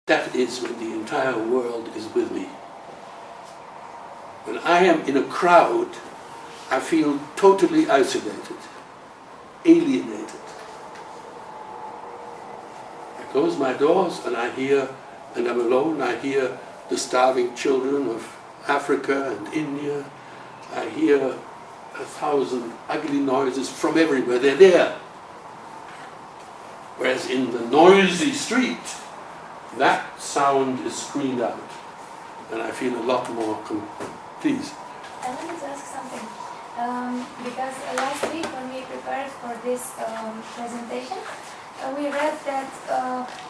That is when the entire world is with me. When I am in a crowd, I feel totally isolated, alienated. I close my doors and and I'm alone, I hear the starving children of Africa and India. I hear 1,000 ugly noises from everywhere. They're there. Whereas in the noisy street, that sound is screened out. And I feel a lot more please. I wanted to ask something. Because last week when we prepared for this presentation, we read that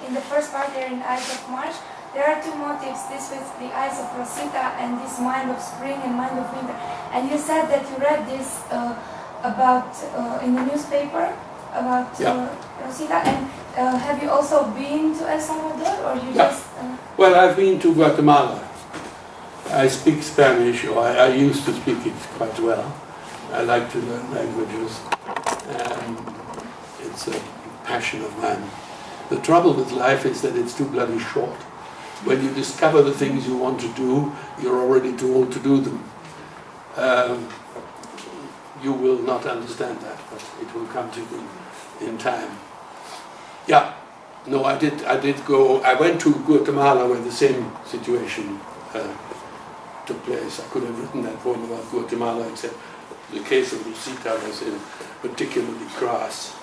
in the first part there in Eyes of March, there are two motifs, this with the eyes of Rosita and this mind of spring and mind of winter. And you said that you read this about in the newspaper about Rosita. And have you also been to El Salvador, or you just? Well, I've been to Guatemala. I speak Spanish, or I used to speak it quite well. I like to learn languages. It's a passion of mine. The trouble with life is that it's too bloody short. When you discover the things you want to do, you're already too old to do them. You will not understand that, but it will come to you in time. Yeah, no, I did go. I went to Guatemala where the same situation took place. I could have written that poem about Guatemala, except the case of Rosita was particularly crass.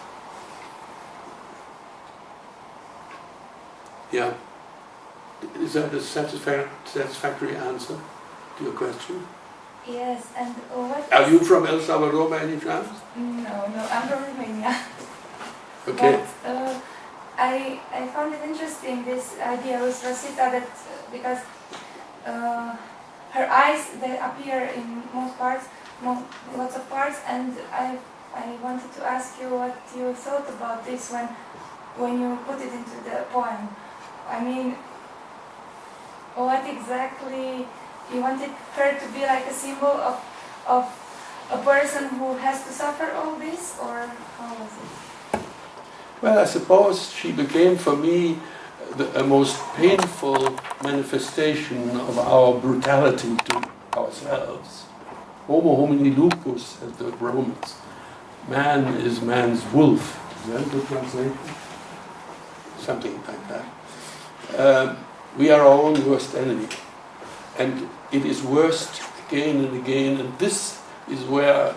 Yeah. Is that a satisfactory answer to your question? Yes, and what... Are you from El Salvador by any chance? No, I'm from Romania. Okay. But I found it interesting, this idea with Rosita, that because her eyes, they appear in lots of parts, and I wanted to ask you what you thought about this when you put it into the poem. I mean, what exactly you wanted her to be, like a symbol of a person who has to suffer all this, or how was it? Well, I suppose she became for me a most painful manifestation of our brutality to ourselves. Homo homini lupus, as the Romans. Man is man's wolf. Is that a good translation? Something like that. We are our own worst enemy. And it is worst again and again, and this is where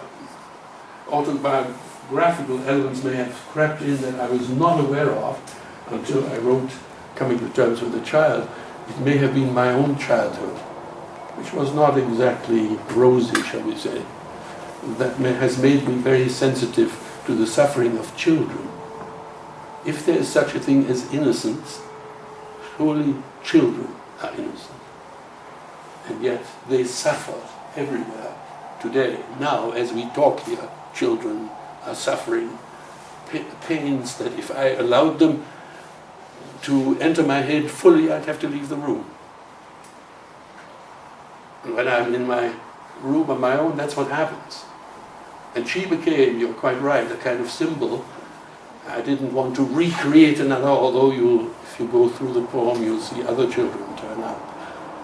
autobiographical elements may have crept in that I was not aware of until I wrote Coming to Terms with a Child. It may have been my own childhood, which was not exactly rosy, shall we say. That has made me very sensitive to the suffering of children. If there is such a thing as innocence, surely children are innocent. And yet they suffer everywhere today. Now, as we talk here, children are suffering pains that if I allowed them to enter my head fully, I'd have to leave the room. And when I'm in my room on my own, that's what happens. And she became, you're quite right, a kind of symbol. I didn't want to recreate another, although if you go through the poem, you'll see other children turn up,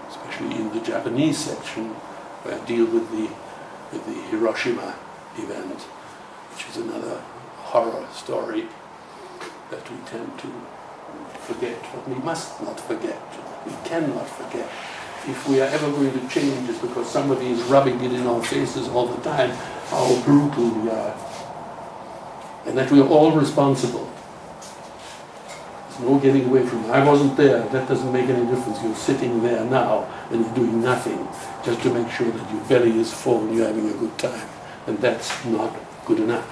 especially in the Japanese section, where I deal with the Hiroshima event, which is another horror story that we tend to forget, but we must not forget. We cannot forget. If we are ever going to change, it's because somebody is rubbing it in our faces all the time, how brutal we are. And that we are all responsible. There's no getting away from it. I wasn't there. That doesn't make any difference. You're sitting there now and you're doing nothing just to make sure that your belly is full and you're having a good time. And that's not good enough,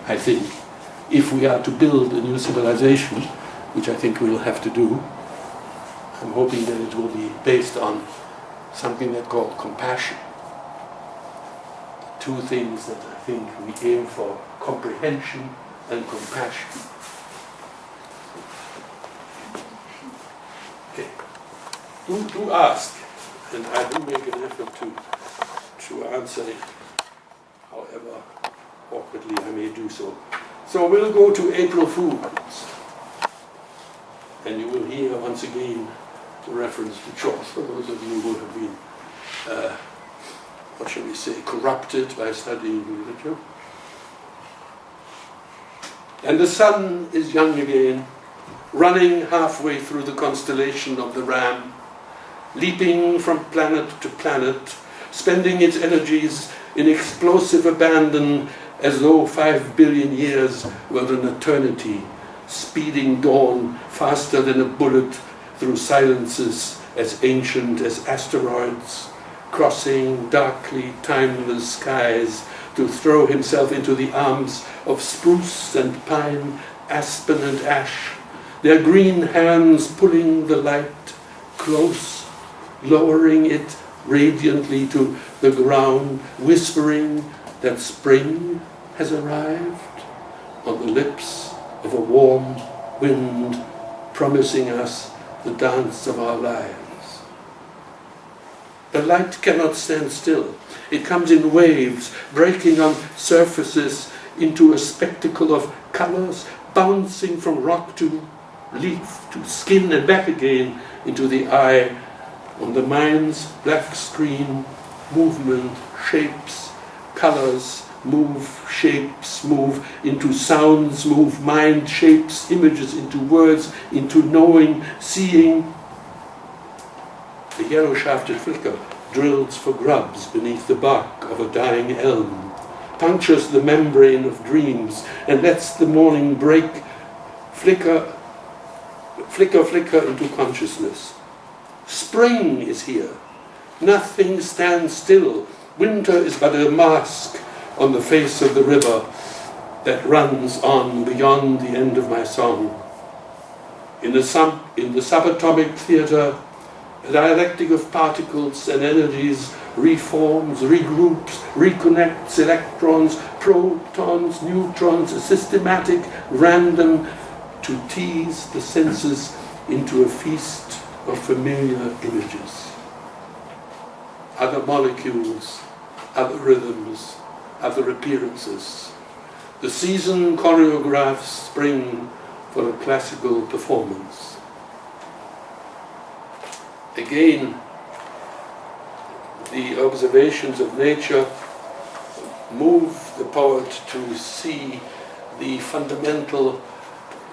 I think. If we are to build a new civilization, which I think we'll have to do, I'm hoping that it will be based on something that's called compassion. Two things that I think we aim for: comprehension and compassion. Okay. Do ask, and I do make an effort to answer it, however awkwardly I may do so. So we'll go to April Fools, and you will here, once again, the reference to Chaucer, for those of you who have been, what shall we say, corrupted by studying literature. And the sun is young again, running halfway through the constellation of the Ram, leaping from planet to planet, spending its energies in explosive abandon as though 5 billion years were an eternity, speeding dawn faster than a bullet through silences as ancient as asteroids, crossing darkly timeless skies to throw himself into the arms of spruce and pine, aspen and ash, their green hands pulling the light close, lowering it radiantly to the ground, whispering that spring has arrived on the lips of a warm wind, promising us the dance of our lives. The light cannot stand still. It comes in waves, breaking on surfaces into a spectacle of colors, bouncing from rock to leaf to skin and back again into the eye. On the mind's black screen, movement, shapes, colors, move, shapes, move into sounds, move, mind shapes, images into words, into knowing, seeing. The yellow-shafted flicker drills for grubs beneath the bark of a dying elm, punctures the membrane of dreams, and lets the morning break flicker, flicker, flicker into consciousness. Spring is here. Nothing stands still. Winter is but a mask on the face of the river that runs on beyond the end of my song. In the subatomic theatre, a dialectic of particles and energies reforms, regroups, reconnects electrons, protons, neutrons, a systematic random to tease the senses into a feast of familiar images. Other molecules, other rhythms, other appearances. The season choreographs spring for a classical performance. Again, the observations of nature move the poet to see the fundamental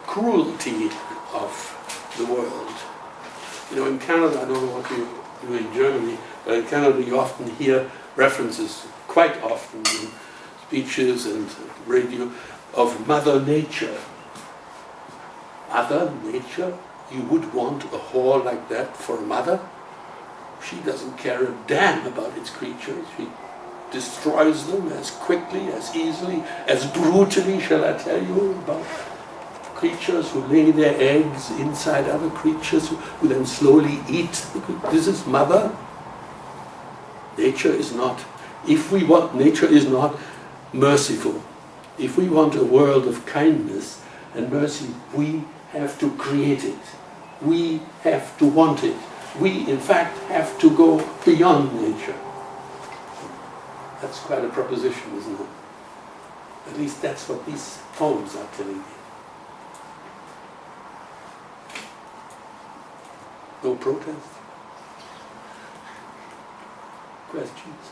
cruelty of the world. You know, in Canada, I don't know what you do in Germany, but in Canada you often hear references, quite often in speeches and radio, of Mother Nature. Mother Nature? You would want a whore like that for a mother? She doesn't care a damn about its creatures. She destroys them as quickly, as easily, as brutally, shall I tell you, about creatures who lay their eggs inside other creatures who then slowly eat the creatures. This is Mother. Nature is not. Nature is not merciful. If we want a world of kindness and mercy, we have to create it. We have to want it. We, in fact, have to go beyond nature. That's quite a proposition, isn't it? At least that's what these poems are telling me. No protest? Questions?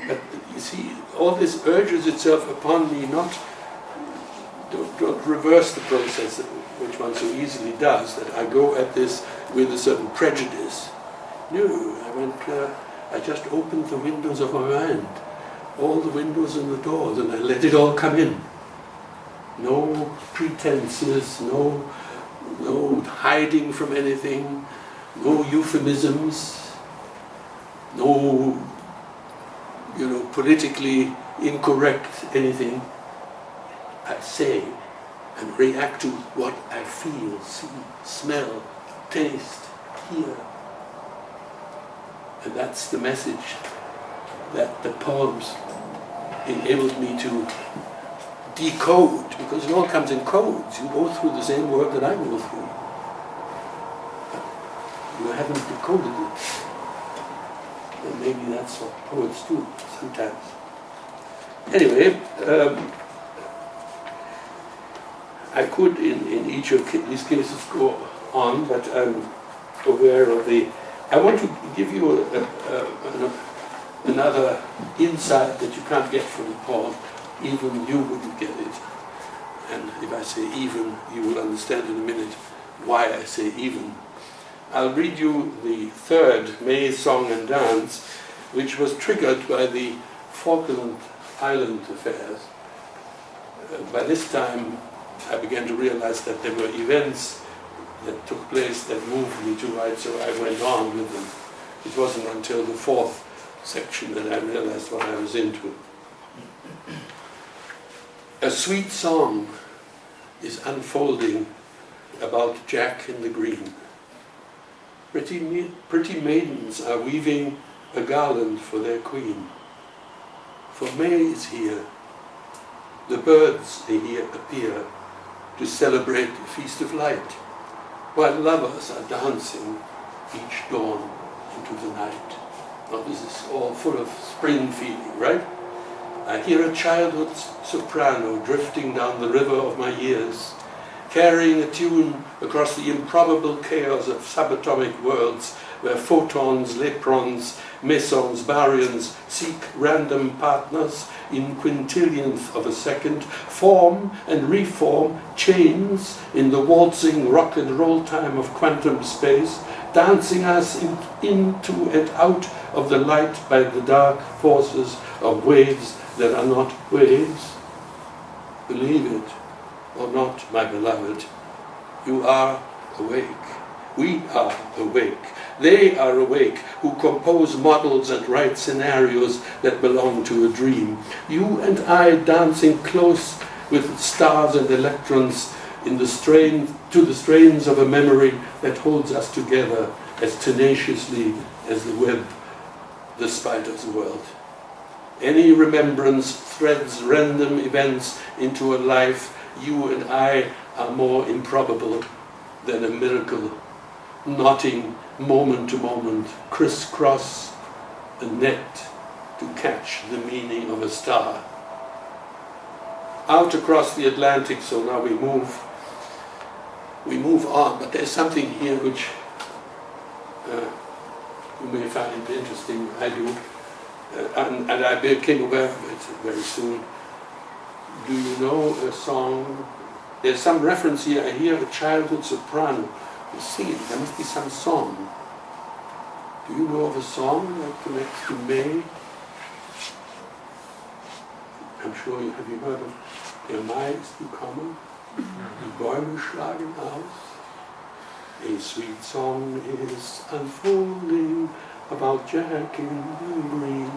But you see, all this urges itself upon me not don't reverse the process, which one so easily does, that I go at this with a certain prejudice. No, I just opened the windows of my mind, all the windows and the doors, and I let it all come in. No pretenses, no hiding from anything, no euphemisms, no, politically incorrect anything. I say and react to what I feel, see, smell, taste, hear. And that's the message that the poems enabled me to decode, because it all comes in codes. You go through the same work that I go through, but you haven't decoded it. And maybe that's what poets do sometimes. Anyway, I could, in each of these cases, go on, but I'm aware of the... I want to give you another insight that you can't get from the poem. Even you wouldn't get it. And if I say even, you will understand in a minute why I say even. I'll read you the third May Song and Dance, which was triggered by the Falkland Island affairs. By this time, I began to realize that there were events that took place that moved me to write, so I went on with them. It wasn't until the fourth section that I realized what I was into. A sweet song is unfolding about Jack in the Green. Pretty maidens are weaving a garland for their queen. For May is here. The birds here appear to celebrate the feast of light, while lovers are dancing each dawn into the night. Now this is all full of spring feeling, right? I hear a childhood soprano drifting down the river of my years, carrying a tune across the improbable chaos of subatomic worlds where photons, leptons, mesons, baryons seek random partners in quintillionth of a second, form and reform chains in the waltzing rock and roll time of quantum space, dancing us into and out of the light by the dark forces of waves that are not waves. Believe it or not, my beloved, you are awake. We are awake. They are awake, who compose models and write scenarios that belong to a dream. You and I dancing close with stars and electrons in the to the strains of a memory that holds us together as tenaciously as the web, the spider's world. Any remembrance threads random events into a life. You and I are more improbable than a miracle, knotting moment to moment, crisscross a net to catch the meaning of a star. Out across the Atlantic, so now we move on, but there's something here which you may find interesting. I do, and I became aware of it very soon. Do you know a song? There's some reference here. I hear a childhood soprano who's singing. There must be some song. Do you know of a song that connects to May? I'm sure you have heard of Der Mai ist gekommen, die Bäume schlagen aus. A sweet song is unfolding about Jack in the Green.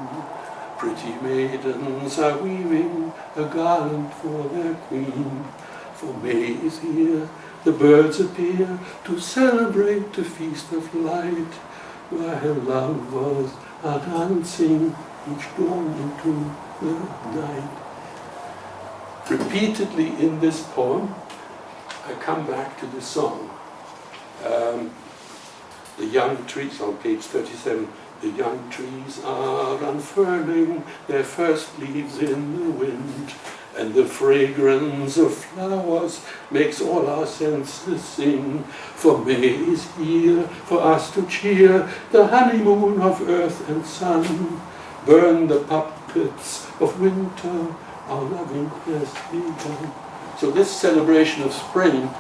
Pretty maidens are weaving a garland for their queen. For May is here, the birds appear to celebrate the feast of light, while lovers are dancing each dawn into the night. Repeatedly in this poem, I come back to this song. The young trees, on page 37, the young trees are unfurling their first leaves in the wind, and the fragrance of flowers makes all our senses sing. For May is here for us to cheer the honeymoon of earth and sun, burn the puppets of winter, our loving quest begun. So this celebration of spring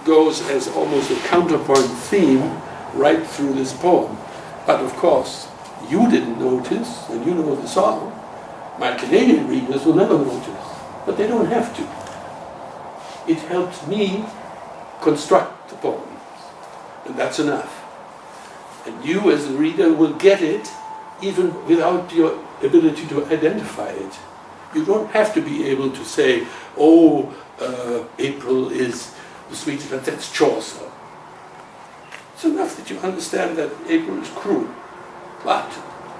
goes as almost a counterpoint theme right through this poem. But of course, you didn't notice, and you know the song. My Canadian readers will never notice, but they don't have to. It helped me construct the poem, and that's enough. And you as a reader will get it even without your ability to identify it. You don't have to be able to say, oh, April is the sweetest, that's Chaucer. It's enough that you understand that April is cruel. But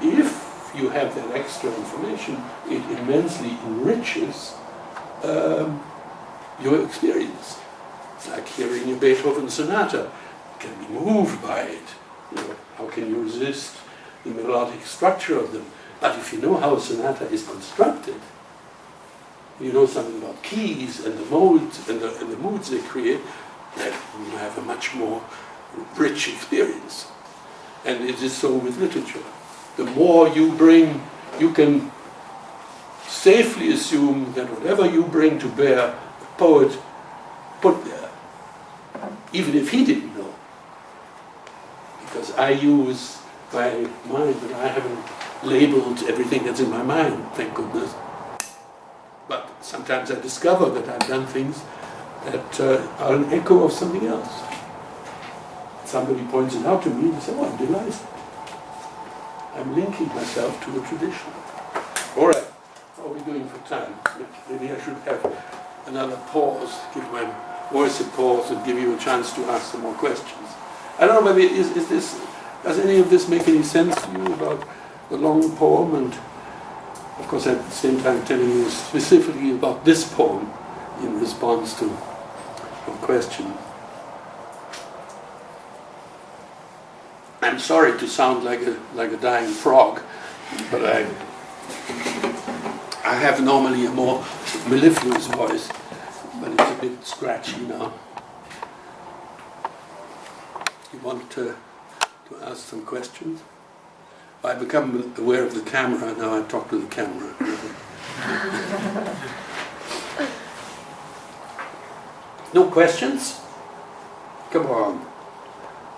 if you have that extra information, it immensely enriches your experience. It's like hearing a Beethoven sonata. You can be moved by it. You know, how can you resist the melodic structure of them? But if you know how a sonata is constructed, you know something about keys and the modes and the moods they create, then you have a much more rich experience. And it is so with literature. The more you bring, you can safely assume that whatever you bring to bear, the poet put there, even if he didn't know. Because I use my mind, but I haven't labeled everything that's in my mind, thank goodness. But sometimes I discover that I've done things that are an echo of something else. Somebody points it out to me and I say, oh, I'm delighted. I'm linking myself to a tradition. All right, how are we doing for time? Maybe I should have another pause, give my voice a pause and give you a chance to ask some more questions. I don't know, maybe does any of this make any sense to you about the long poem, and of course at the same time telling you specifically about this poem in response to your question. I'm sorry to sound like a dying frog, but I have normally a more mellifluous voice, but it's a bit scratchy now. You want to ask some questions? I become aware of the camera, now I talk to the camera. No questions? Come on.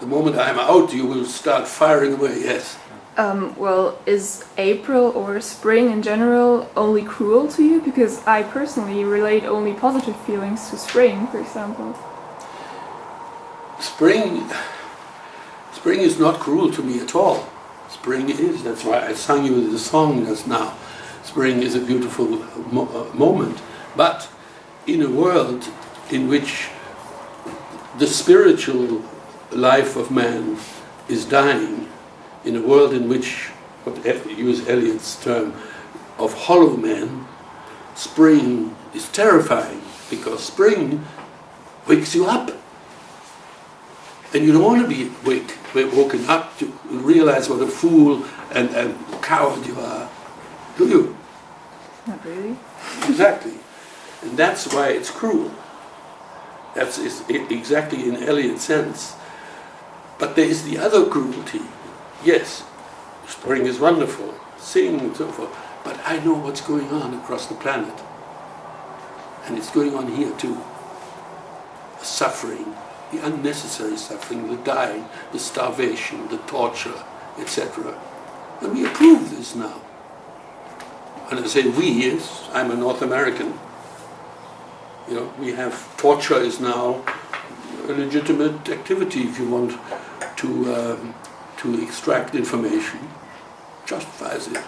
The moment I'm out, you will start firing away, yes. Well, is April or spring in general only cruel to you? Because I personally relate only positive feelings to spring, for example. Spring is not cruel to me at all. Spring is, that's why I sang you the song just now. Spring is a beautiful moment. But in a world in which the spiritual life of man is dying, in a world in which, use Eliot's term, of hollow men, spring is terrifying, because spring wakes you up. And you don't want to be woken up to realize what a fool and coward you are, do you? Not really. Exactly. And that's why it's cruel. That's exactly in Eliot's sense. But there is the other cruelty. Yes, spring is wonderful, sing and so forth, but I know what's going on across the planet. And it's going on here too. The suffering, the unnecessary suffering, the dying, the starvation, the torture, etc. And we approve this now. When I say we, yes, I'm a North American. You know, we have torture is now a legitimate activity if you want to extract information. Justifies it.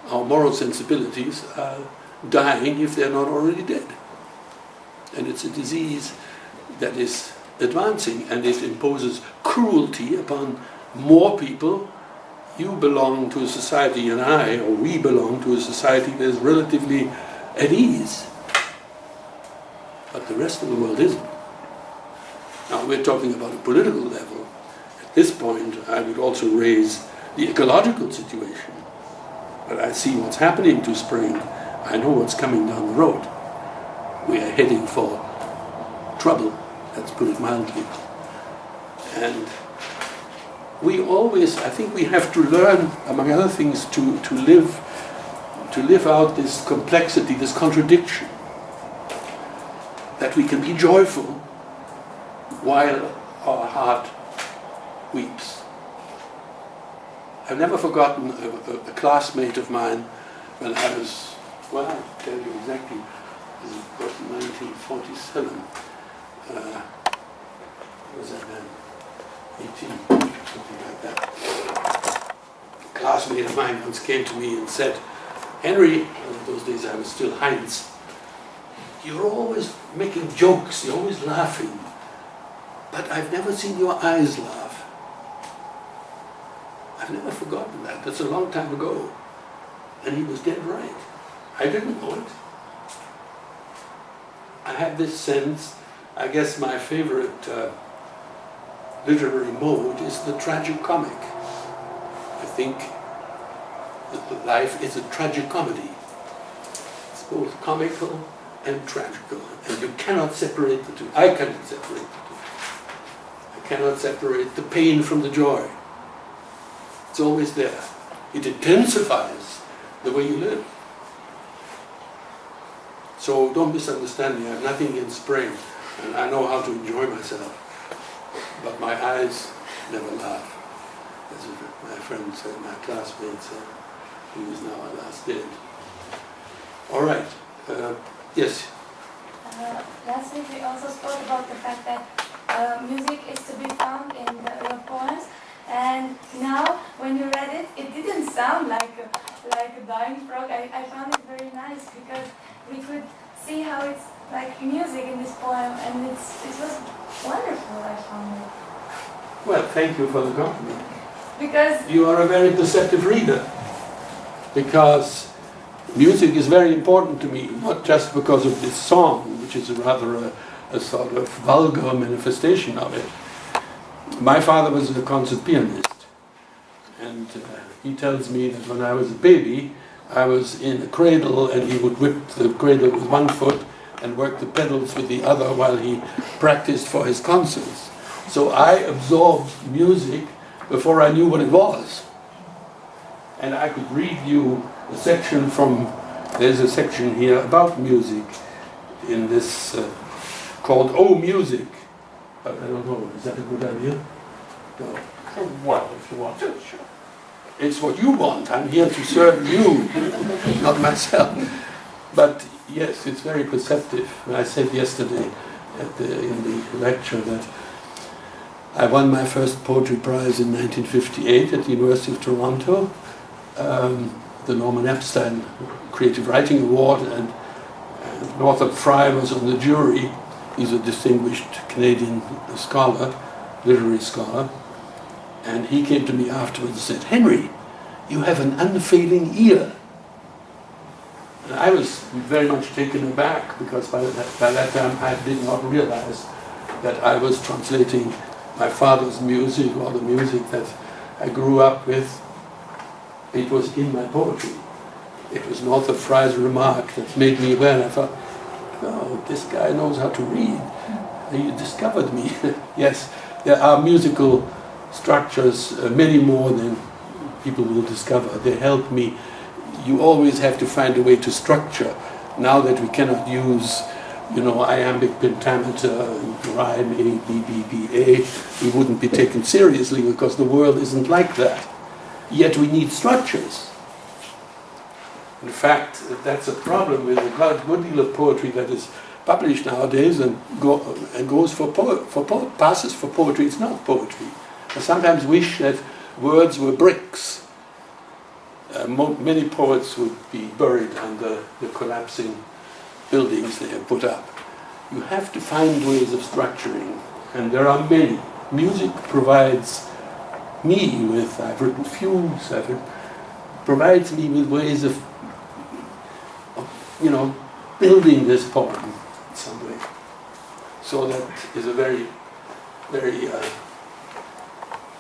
Our moral sensibilities are dying if they're not already dead. And it's a disease that is advancing, and it imposes cruelty upon more people. You belong to a society, and I, or we belong to a society that is relatively at ease. But the rest of the world isn't. Now we're talking about a political level. At this point, I would also raise the ecological situation. But I see what's happening to spring. I know what's coming down the road. We are heading for trouble, let's put it mildly. And we always, I think we have to learn, among other things, to live out this complexity, this contradiction. That we can be joyful while our heart weeps. I've never forgotten a classmate of mine when I was, well, I'll tell you exactly, this was 1947. What was that then? 18, something like that. A classmate of mine once came to me and said, Henry, well, in those days I was still Heinz, you're always making jokes, you're always laughing, but I've never seen your eyes laugh. I've never forgotten that. That's a long time ago. And he was dead right. I didn't know it. I have this sense, I guess my favorite literary mode is the tragicomic. I think that life is a tragicomedy. It's both comical and tragical, and you cannot separate the two. I cannot separate the two. I cannot separate the pain from the joy. It's always there. It intensifies the way you live. So don't misunderstand me. I have nothing against spring, and I know how to enjoy myself. But my eyes never laugh. As my friend said, my classmate said, who is now at last dead. All right. Yes. Last week we also spoke about the fact that music is to be found in your poems, and now when you read it, it didn't sound like a dying frog. I found it very nice because we could see how it's like music in this poem, and it was wonderful. I found it. Well, thank you for the compliment. Because you are a very perceptive reader. Because music is very important to me, not just because of this song, which is rather a sort of vulgar manifestation of it. My father was a concert pianist, and he tells me that when I was a baby, I was in a cradle and he would whip the cradle with one foot and work the pedals with the other while he practiced for his concerts. So I absorbed music before I knew what it was. And I could read you a section from, there's a section here about music in this called Oh Music. But I don't know, is that a good idea? No. Well, if you want to, sure. It's what you want. I'm here to serve you, not myself. But yes, it's very perceptive. I said yesterday in the lecture that I won my first poetry prize in 1958 at the University of Toronto, the Norman Epstein Creative Writing Award, and Northrop Frye was on the jury. He's a distinguished Canadian scholar, literary scholar, and he came to me afterwards and said, "Henry, you have an unfailing ear." And I was very much taken aback because by that time I did not realize that I was translating my father's music, or the music that I grew up with. It was in my poetry. It was Northrop Frye's remark that made me aware, and I thought, oh, this guy knows how to read. He discovered me. Yes, there are musical structures, many more than people will discover. They help me. You always have to find a way to structure. Now that we cannot use iambic pentameter, rhyme A, B, B, B, A, we wouldn't be taken seriously because the world isn't like that. Yet we need structures. In fact, that's a problem with a good deal of poetry that is published nowadays and goes passes for poetry. It's not poetry. I sometimes wish that words were bricks. Many poets would be buried under the collapsing buildings they have put up. You have to find ways of structuring, and there are many. Music provides me with, I've written fugues, provides me with ways of building this poem in some way. So that is a very, very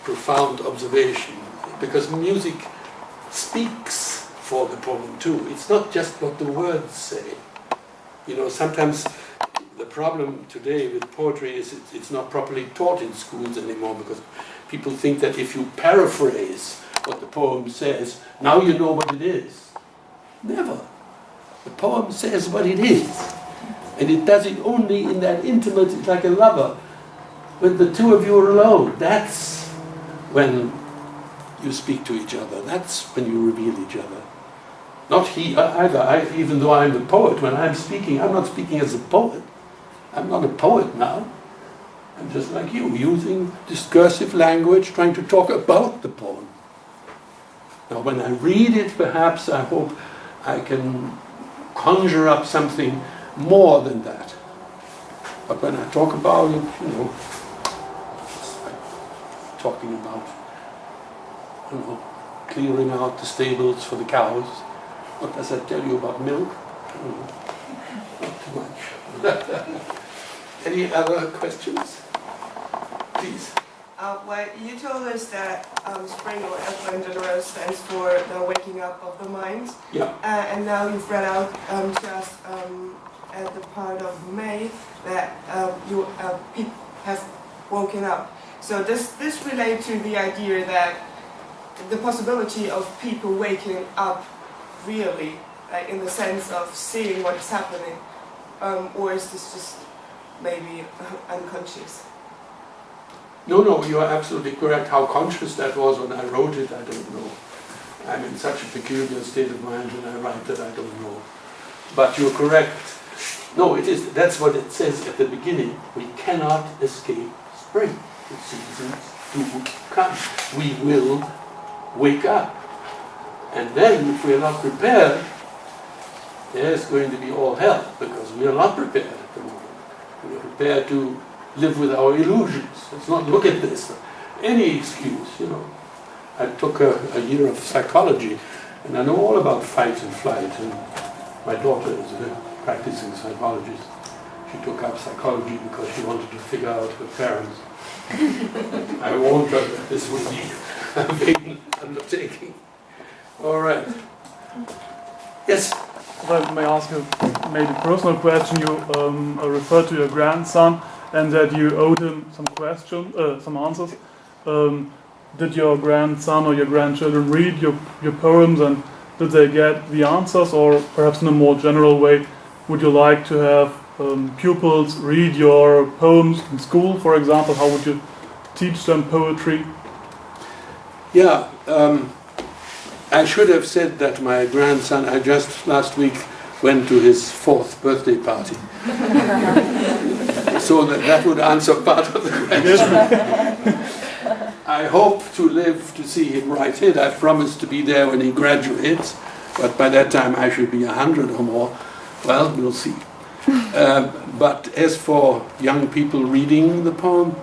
profound observation, because music speaks for the poem too. It's not just what the words say. Sometimes the problem today with poetry is it's not properly taught in schools anymore, because people think that if you paraphrase what the poem says, now you know what it is. Never. The poem says what it is. And it does it only in that intimate, it's like a lover. When the two of you are alone, that's when you speak to each other. That's when you reveal each other. Not he either. Even though I'm the poet, when I'm speaking, I'm not speaking as a poet. I'm not a poet now. I'm just like you, using discursive language, trying to talk about the poem. Now, when I read it, perhaps I hope I can conjure up something more than that. But when I talk about it, it's like talking about, clearing out the stables for the cows. What does that tell you about milk? Not too much. Any other questions? Please. Well, you told us that spring or April in general stands for the waking up of the mind. Yeah. And now you've read out to us at the part of May that people have woken up. So does this relate to the idea that the possibility of people waking up really, in the sense of seeing what is happening, or is this just maybe unconscious? No, you are absolutely correct. How conscious that was when I wrote it, I don't know. I'm in such a peculiar state of mind when I write that I don't know. But you're correct. No, it is. That's what it says at the beginning. We cannot escape spring. The seasons do come. We will wake up. And then, if we are not prepared, there's going to be all hell, because we are not prepared at the moment. We are prepared to live with our illusions. Let's not look at this. Any excuse, you know. I took a year of psychology, and I know all about fight and flight, and my daughter is a practicing psychologist. She took up psychology because she wanted to figure out her parents. I warned her that this would be a big undertaking. All right. Yes? If I may ask you maybe a personal question, you referred to your grandson and that you owed him some answers. Did your grandson or your grandchildren read your poems, and did they get the answers? Or perhaps in a more general way, would you like to have pupils read your poems in school, for example? How would you teach them poetry? Yeah, I should have said that my grandson, I just last week went to his 4th birthday party. So that would answer part of the question. I hope to live to see him write it. I've promised to be there when he graduates, but by that time I should be 100 or more. Well, we'll see. But as for young people reading the poem,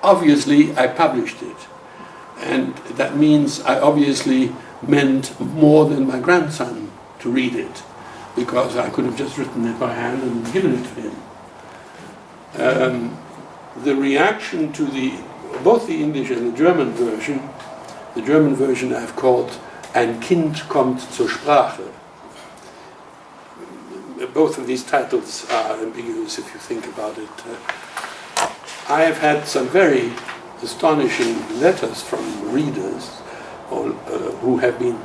obviously I published it. And that means I obviously meant more than my grandson to read it, because I could have just written it by hand and given it to him. The reaction to both the English and the German version I've called Ein Kind kommt zur Sprache. Both of these titles are ambiguous if you think about it. I have had some very astonishing letters from readers who have been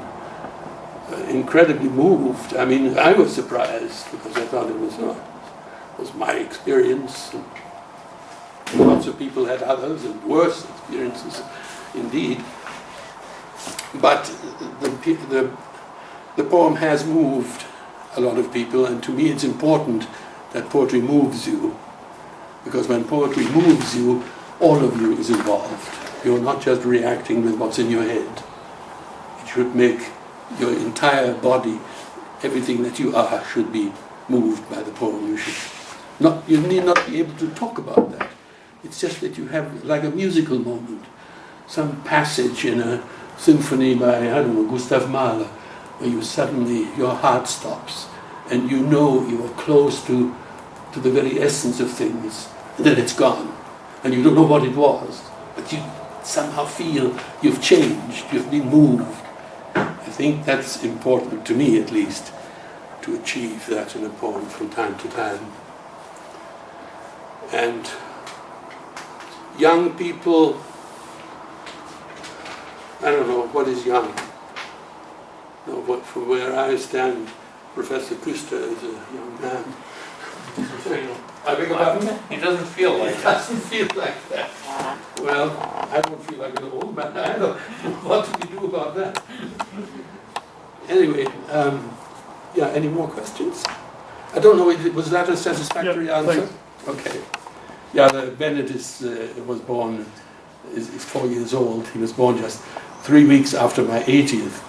incredibly moved. I mean, I was surprised because I thought it was my experience. Lots of people had others and worse experiences, indeed. But the poem has moved a lot of people, and to me it's important that poetry moves you, because when poetry moves you, all of you is involved. You're not just reacting with what's in your head. It should make your entire body, everything that you are, should be moved by the poem. You need not be able to talk about that. It's just that you have like a musical moment, some passage in a symphony by, I don't know, Gustav Mahler, where you suddenly, your heart stops, and you know you are close to the very essence of things, and then it's gone, and you don't know what it was, but you somehow feel you've changed, you've been moved. I think that's important, to me at least, to achieve that in a poem from time to time. And young people, I don't know, what is young? No, but from where I stand, Professor Küster is a young man. I beg your pardon? He doesn't feel like It that. doesn't feel like that. Well, I don't feel like an old man either. What do we do about that? Anyway, yeah, any more questions? I don't know, was that a satisfactory answer? Thanks. Okay. Yeah, Bennett was born, is 4 years old. He was born just 3 weeks after my 80th.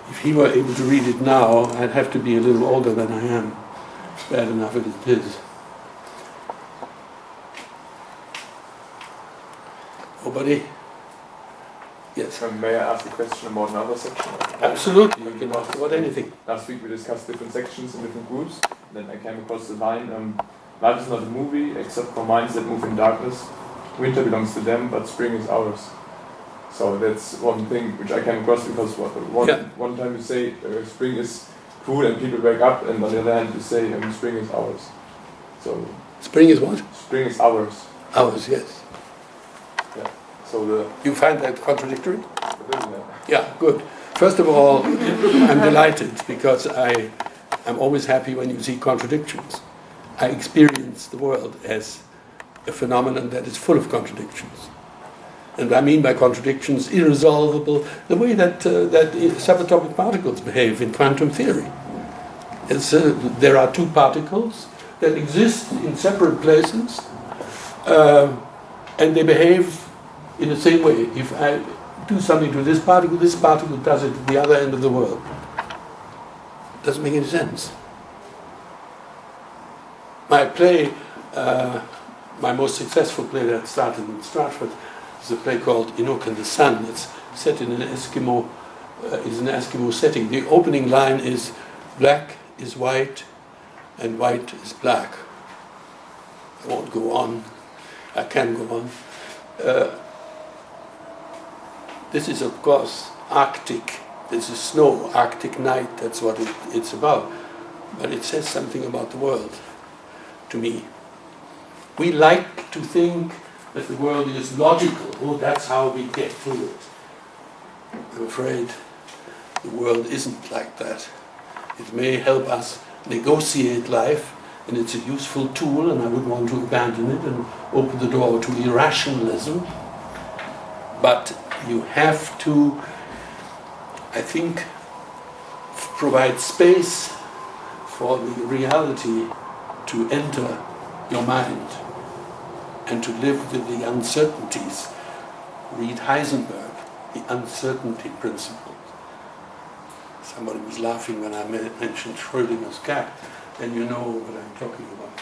If he were able to read it now, I'd have to be a little older than I am. Bad enough as it is. Nobody? Yes. May I ask a question about another section? Absolutely, you can ask about anything. Last week we discussed different sections in different groups. Then I came across the line, life is not a movie except for minds that move in darkness. winter belongs to them, but spring is ours. So that's one thing which I came across, because one time you say spring is cool and people wake up, and on the other hand you say spring is ours. So Spring is what? spring is ours. Ours, yes. Yeah. So You find that contradictory? the Yeah, good. First of all, I'm delighted because I'm always happy when you see contradictions. I experience the world as a phenomenon that is full of contradictions. And I mean by contradictions, irresolvable, the way that subatomic particles behave in quantum theory. There are two particles that exist in separate places, and they behave in the same way. If I do something to this particle does it at the other end of the world. Doesn't make any sense. My play, my most successful play that started in Stratford, is a play called Inuk and the Sun. It's set in an Eskimo setting. The opening line is black is white and white is black. I won't go on. I can go on. This is, of course, Arctic. This is snow, Arctic night. That's what it's about. But it says something about the world to me. We like to think that the world is logical. Oh, that's how we get through it. I'm afraid the world isn't like that. It may help us negotiate life, and it's a useful tool, and I would want to abandon it and open the door to irrationalism. But you have to, I think, provide space for the reality to enter your mind and to live with the uncertainties. Read Heisenberg, the uncertainty principle. Somebody was laughing when I mentioned Schrödinger's cat, and you know what I'm talking about.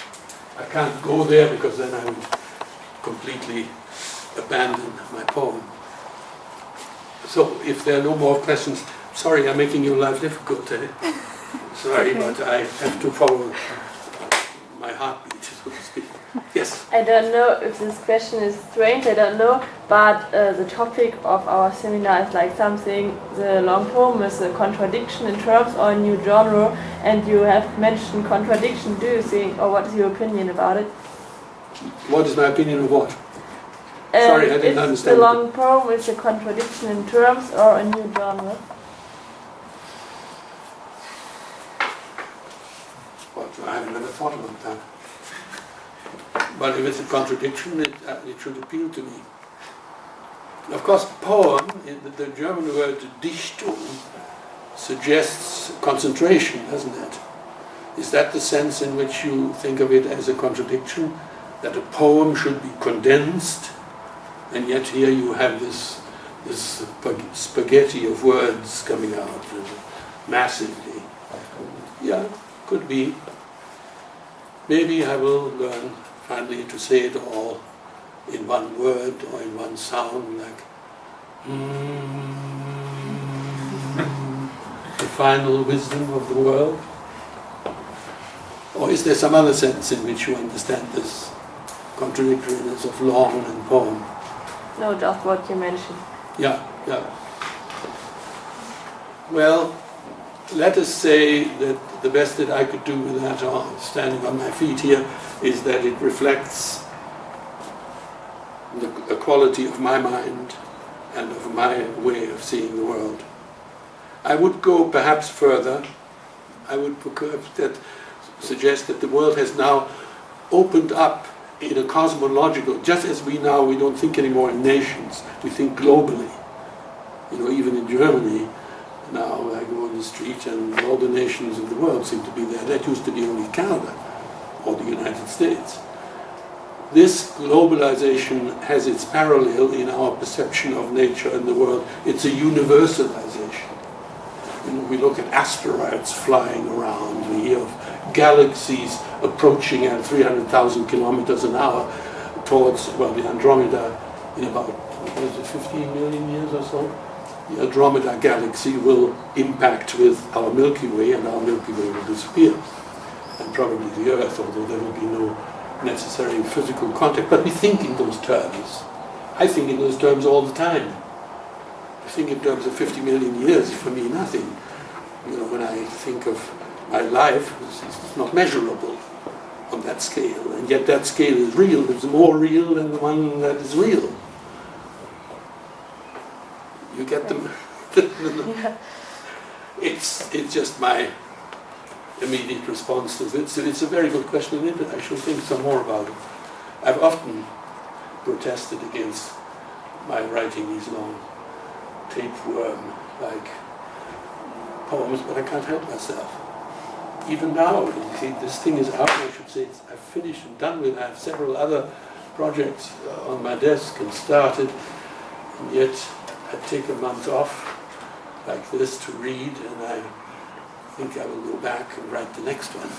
I can't go there because then I would completely abandon my poem. So if there are no more questions, sorry I'm making your life difficult. Sorry, okay. But I have to follow my heartbeat, so to speak. Yes? I don't know if this question is strange, I don't know, but the topic of our seminar is like something, the long poem is a contradiction in terms or a new genre, and you have mentioned contradiction. Do you think, or what is your opinion about it? What is my opinion of what? Sorry, I didn't understand. The long poem is a contradiction in terms or a new genre? Well, I have never thought about that. But if it's a contradiction, it should appeal to me. Of course, poem, the German word Dichtung, suggests concentration, doesn't it? Is that the sense in which you think of it as a contradiction? That a poem should be condensed, and yet here you have this spaghetti of words coming out massively. Yeah, could be. Maybe I will learn finally to say it all in one word or in one sound, like the final wisdom of the world. Or is there some other sense in which you understand this contradictoriness of long and poem? No, just what you mentioned. Yeah. Well, let us say that the best that I could do with that, standing on my feet here, is that it reflects the quality of my mind and of my way of seeing the world. I would go perhaps further. I would suggest that the world has now opened up in a cosmological, just as we don't think anymore in nations, we think globally. You know, even in Germany, now I go on the street and all the nations of the world seem to be there. That used to be only Canada or the United States. This globalization has its parallel in our perception of nature and the world. It's a universalization. You know, we look at asteroids flying around, we hear of galaxies approaching at 300,000 kilometers an hour towards, the Andromeda in about, 15 million years or so. The Andromeda galaxy will impact with our Milky Way, and our Milky Way will disappear. And probably the Earth, although there will be no necessary physical contact, but we think in those terms. I think in those terms all the time. I think in terms of 50 million years, for me nothing. You know, when I think of my life, it's not measurable on that scale, and yet that scale is real. It's more real than the one that is real. You get them? It's just my immediate response to it. So it's a very good question, but I should think some more about it. I've often protested against my writing these long tapeworm-like poems, but I can't help myself. Even now, this thing is out, I should say, I've finished and done with. I have several other projects on my desk and started, and yet I take a month off like this to read, and I think I will go back and write the next one.